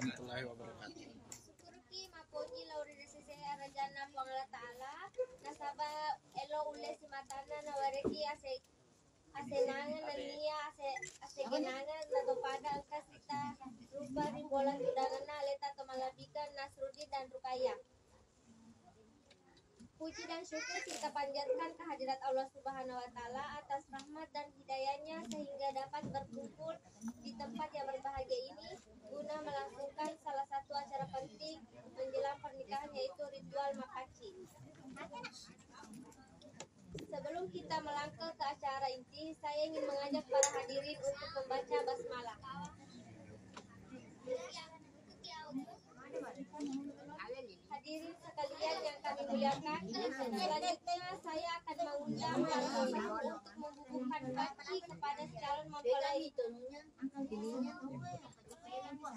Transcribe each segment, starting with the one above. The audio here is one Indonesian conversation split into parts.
warahmatullahi wabarakatuh. Syukurki mapoji lauri desise arajana pangala taala nasaba elo ule simatana na wareki asenangan na niya asegenangan na dopada angka sita rupa rimbolan tudangan na aleta tomalabikan Nasrudi dan Rukaya. Puji dan syukur kita panjatkan kehadirat Allah Subhanahu wa Ta'ala atas rahmat dan hidayahnya sehingga dapat berkumpul di tempat yang berbahagia ini guna melangsungkan salah satu acara penting menjelang pernikahan yaitu ritual makaci. Sebelum kita melangkah ke acara inti, saya ingin mengajak para hadirin untuk membaca basmalah. Hadirin sekalian yang kami muliakan, selanjutnya saya akan mengundang untuk membubuhkan paci kepada calon mempelai.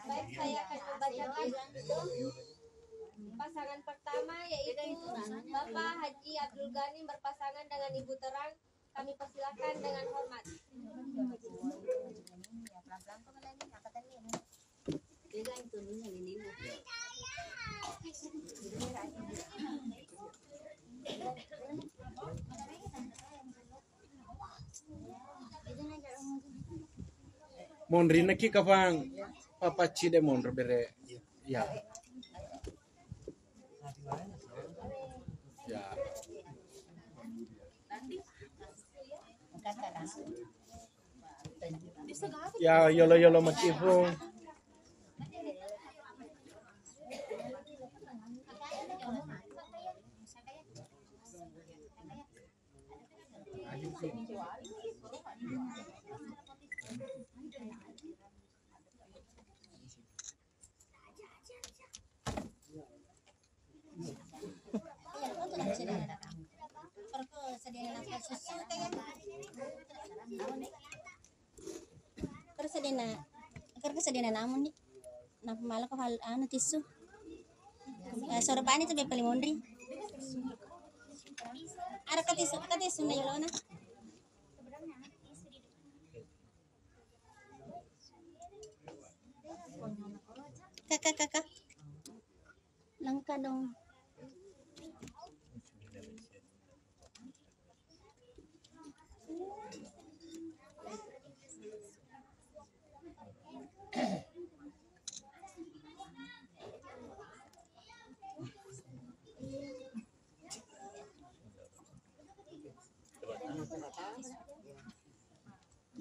Baik, saya akan membacakan pasangan pertama yaitu Bapak Haji Abdul Ghani berpasangan dengan Ibu Terang. Kami persilakan dengan hormat. Mondri ki kafang papaci de mondro bere ya. Ya yolo makifung. Sedena namun nih na pamala ko hal ano tisu sorban itu be paling mondri ara katisu na yolona kakak langka dong.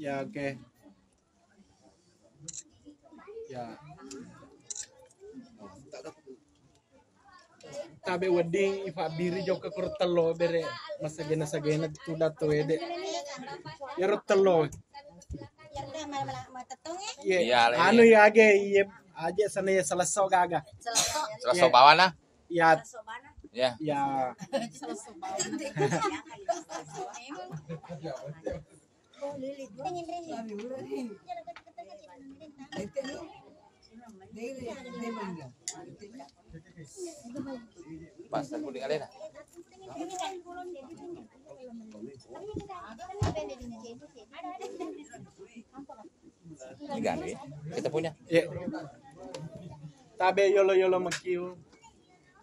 Ya oke. Ya. Tabe wedding ifa biri jo ke kurtelo bere masagena tu dato ede. Ya rotelo. Ya anu ya age ye aja sana ya seleso gaga. Seleso bawana? Ya. Ya. Ya. Pas aku di Alena. Diganti, kita punya. Ya. Tabe yolo makiu.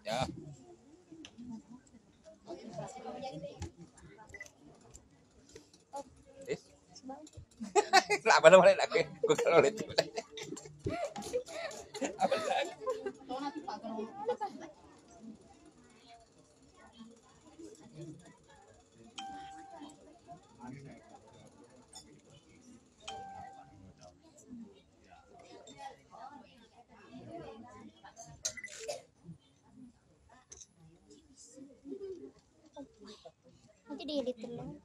Ya. Apa namanya lagi? Gue kalau lihat. Nanti diedit dulu.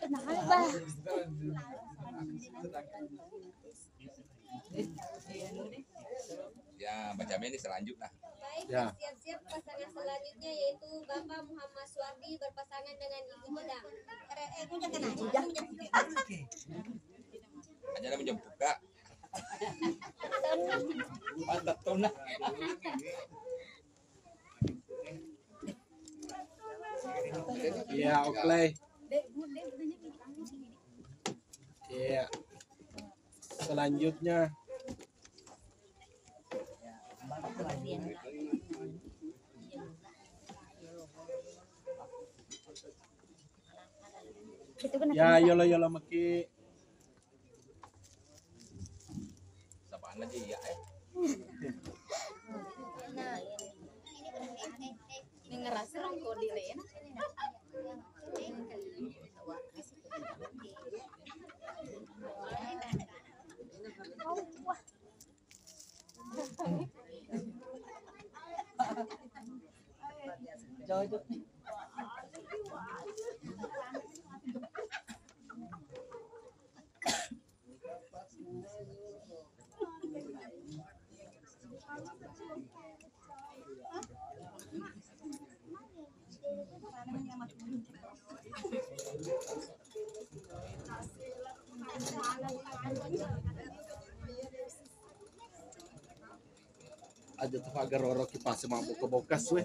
Kenapa? Ya, baca ini selanjutnya. Baik, Ya. siap-siap pasangan selanjutnya yaitu Bapak Muhammad Suwardi berpasangan dengan Ibu Jedang. Hanya menjemput kak. Mantap tuh nah. Ya, oke. Ya. Selanjutnya ya yolo yolo maki Sapaan aja ya Ini ngerasa orang kok di lain. ada tuh agar orang kipas mampu ke bokas weh.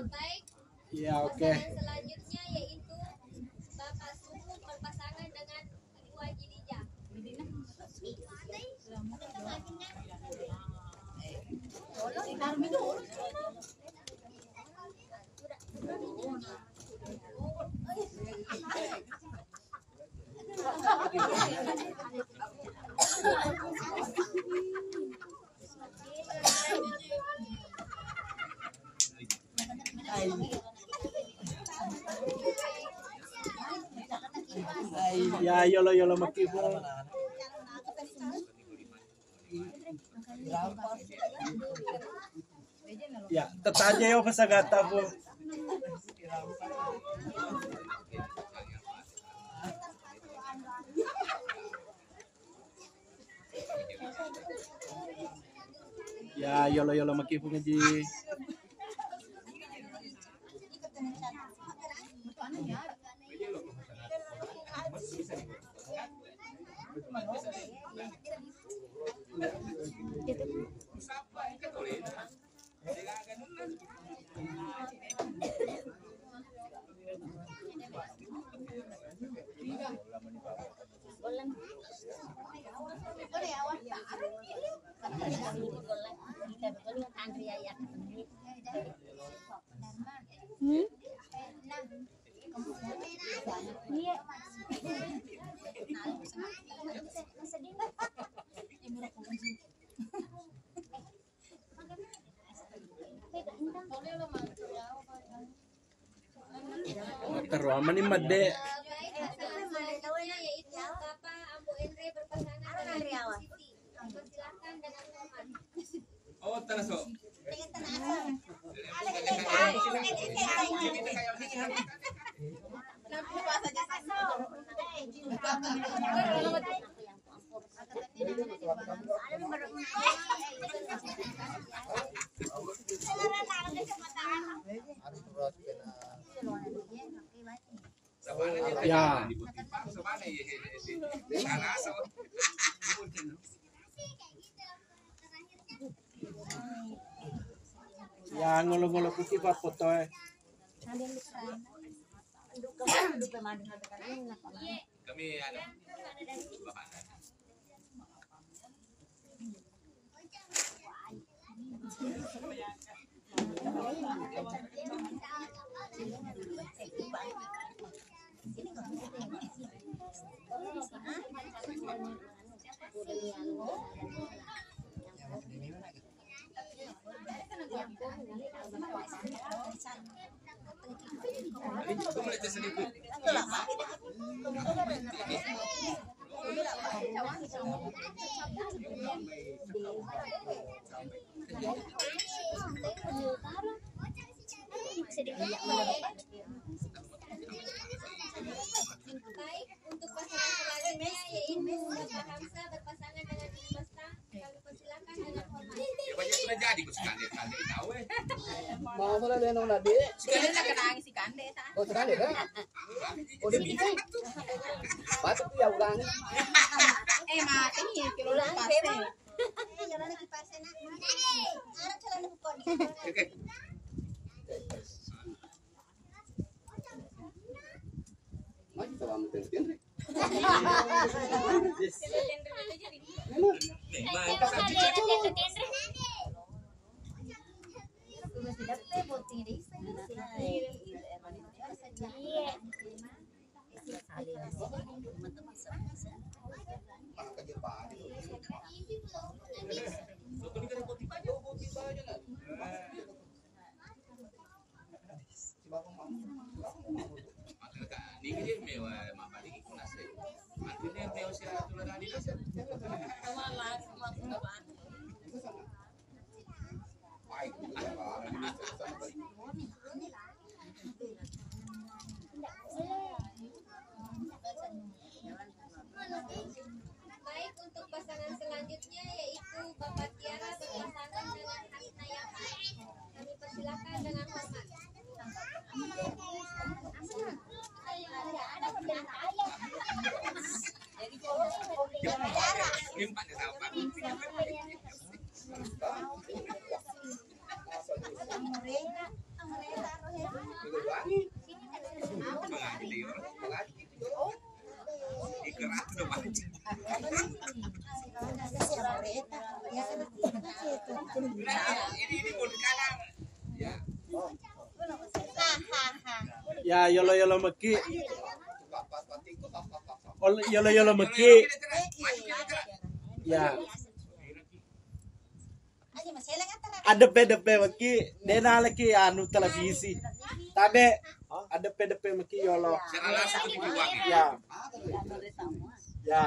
Baik, Ya oke. pasangan selanjutnya yaitu Bapak Suhu berpasangan dengan Ibu Haji Dija. Ya yolo yolo maki po. Ya, tetanya yo pasagata po. Ya yolo yolo maki po ngaji. Teruaman ni made. Baik, pasangan selanjutnya yaitu Bapak Ambu Endre berpasangan dengan Ibu Siti. Persilakan dengan hormat. Oh, taraso. Ya. Ya ngolo-ngolo kuki pa foto eh. Kami ada Baik, untuk pasangan selanjutnya yaitu Bapak Hamsa berpasangan dengan Ibu Masta. Kami persilakan dengan hormat. di sekali tahu Mau pala din ang nadi. Kaya na kanang si Kande ta. O sekali ka. O di bisa. Batuk ya ulang. Mati kilo lang pase. Jalan lagi pase na. Arang jalan na ko. Oke. Maju sama mungkin. Baik, untuk pasangan selanjutnya yaitu Bapak Tiara berpasangan dengan Hasnayama. Kami persilakan dengan hormat. Ya yolo meki. Yolo meki. Ya. Adepe meki. Dena laki anu televisi. Tabe adepe meki yolo. Ya. Ya.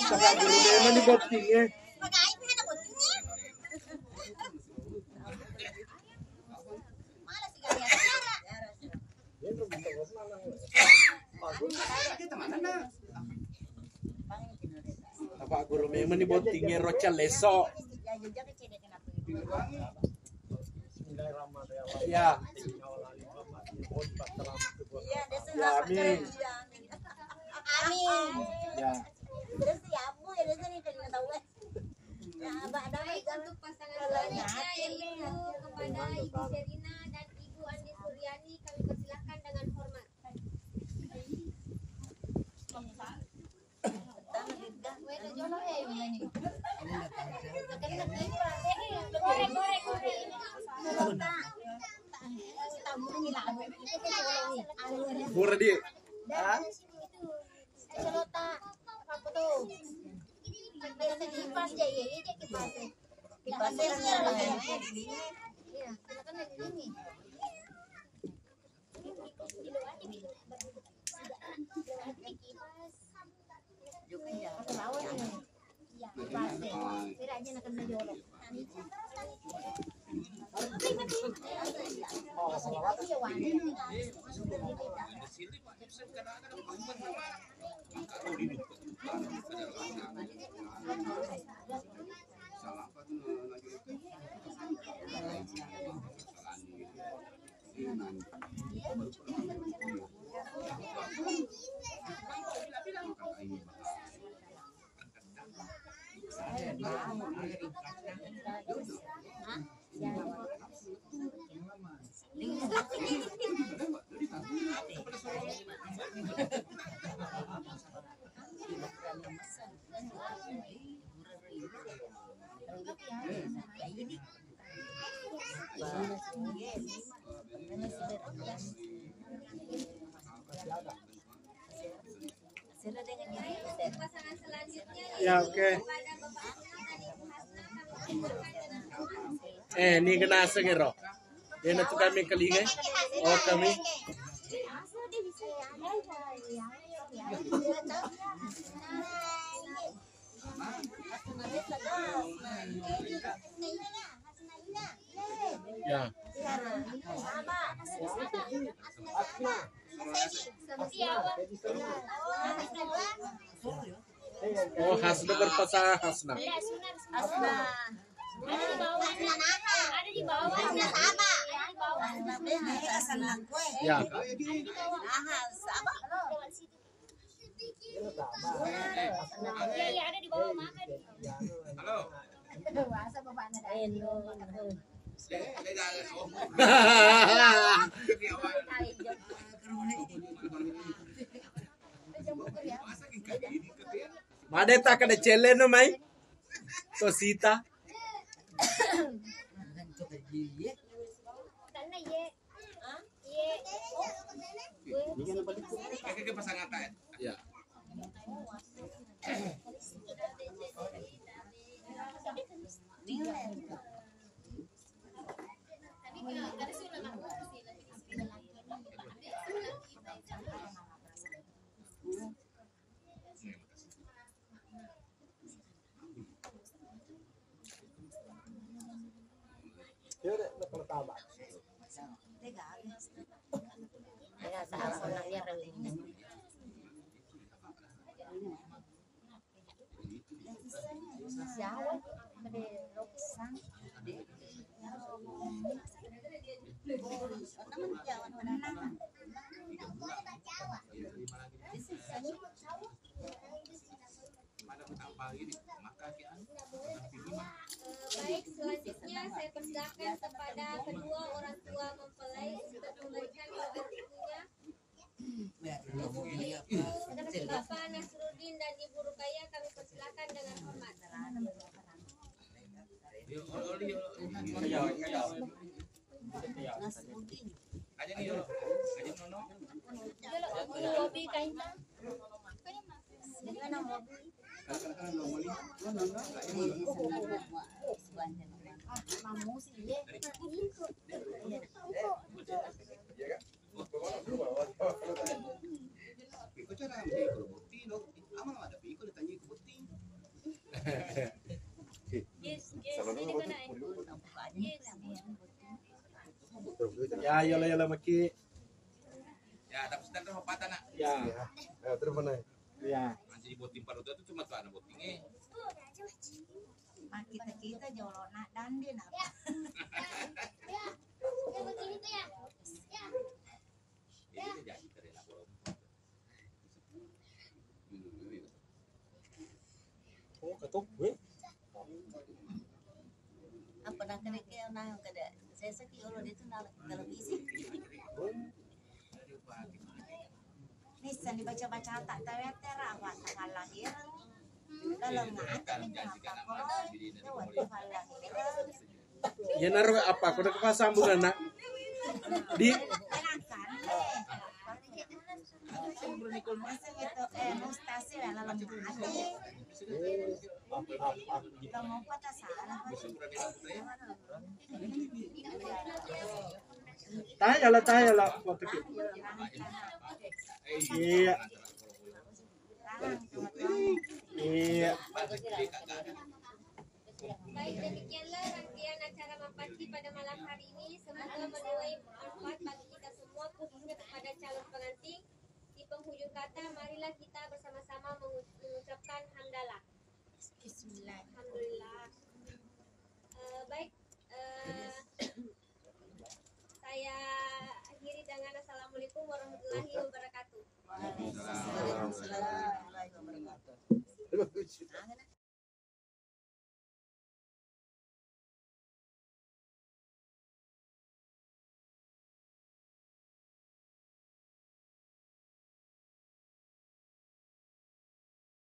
Saka guru memang di botingnya. Apa guru memang di botingnya roca leso. Ya. Ya amin. Amin. Ya. Baik, untuk pasangan selanjutnya yaitu kepada Ibu Serina dan Ibu Andi Suryani kami persilakan dengan hormat. Murah dia. Pasangan selanjutnya Ya oke. kepada Bapak Hasna dan Ibu Hasna kami persilakan dengan hormat. Ni kena sengero. Dia nak kami kelingai. Oh kami. Ya. Oh Hasna berpasangan Hasna. Ada di bawah. Ada di bawah. Ada di bawah. Ya. Iya, iya, ada di bawah makan. Halo. Madeta kada chele no mai. Tosita. Karena ye. Ye. Kayak pasangan tayo. Ya. Baik, selanjutnya saya persilakan kepada kedua orang tua mempelai untuk memberikan doa restunya. Bapak Nasruddin dan Ibu Rukaya kami persilakan dengan hormat. Aja nih dulu. Aja nono. Hobi kainnya. Yes, yes. Ini mana? Yes. Ya, yola maki. Ya, tapi sedang patah nak. Ya. Terus mana? Ya. Nanti boting paruh itu cuma tuh anak botingnya. Kita jauh nak dan dia nak. Ya, begini tuh ya. Ya. Jadi jadi keren aku. Oh, ketuk gue. Apa nak kena kena nak kada. Saya sakit orang itu nak televisi. Nisan dibaca-baca tak tahu ya terawat tanggal lahir. Dalam ngata ni apa kau? Jawab tanggal lahir. Ya naruh apa? Kuda kepasambungan nak. Di Enakan. Masa gitu mustasi lah dalam hati. Kita mau patah salah. tayo lah waktu itu. Iya. Iya. Baik, demikianlah rangkaian acara Mampati pada malam hari ini. Semoga menuai manfaat bagi kita semua, khususnya kepada calon pengantin. Di penghujung kata, marilah kita bersama-sama mengucapkan hamdalah. Bismillah. Alhamdulillah. Baik, saya akhiri dengan Assalamualaikum warahmatullahi wabarakatuh. Waalaikumsalam warahmatullahi wabarakatuh.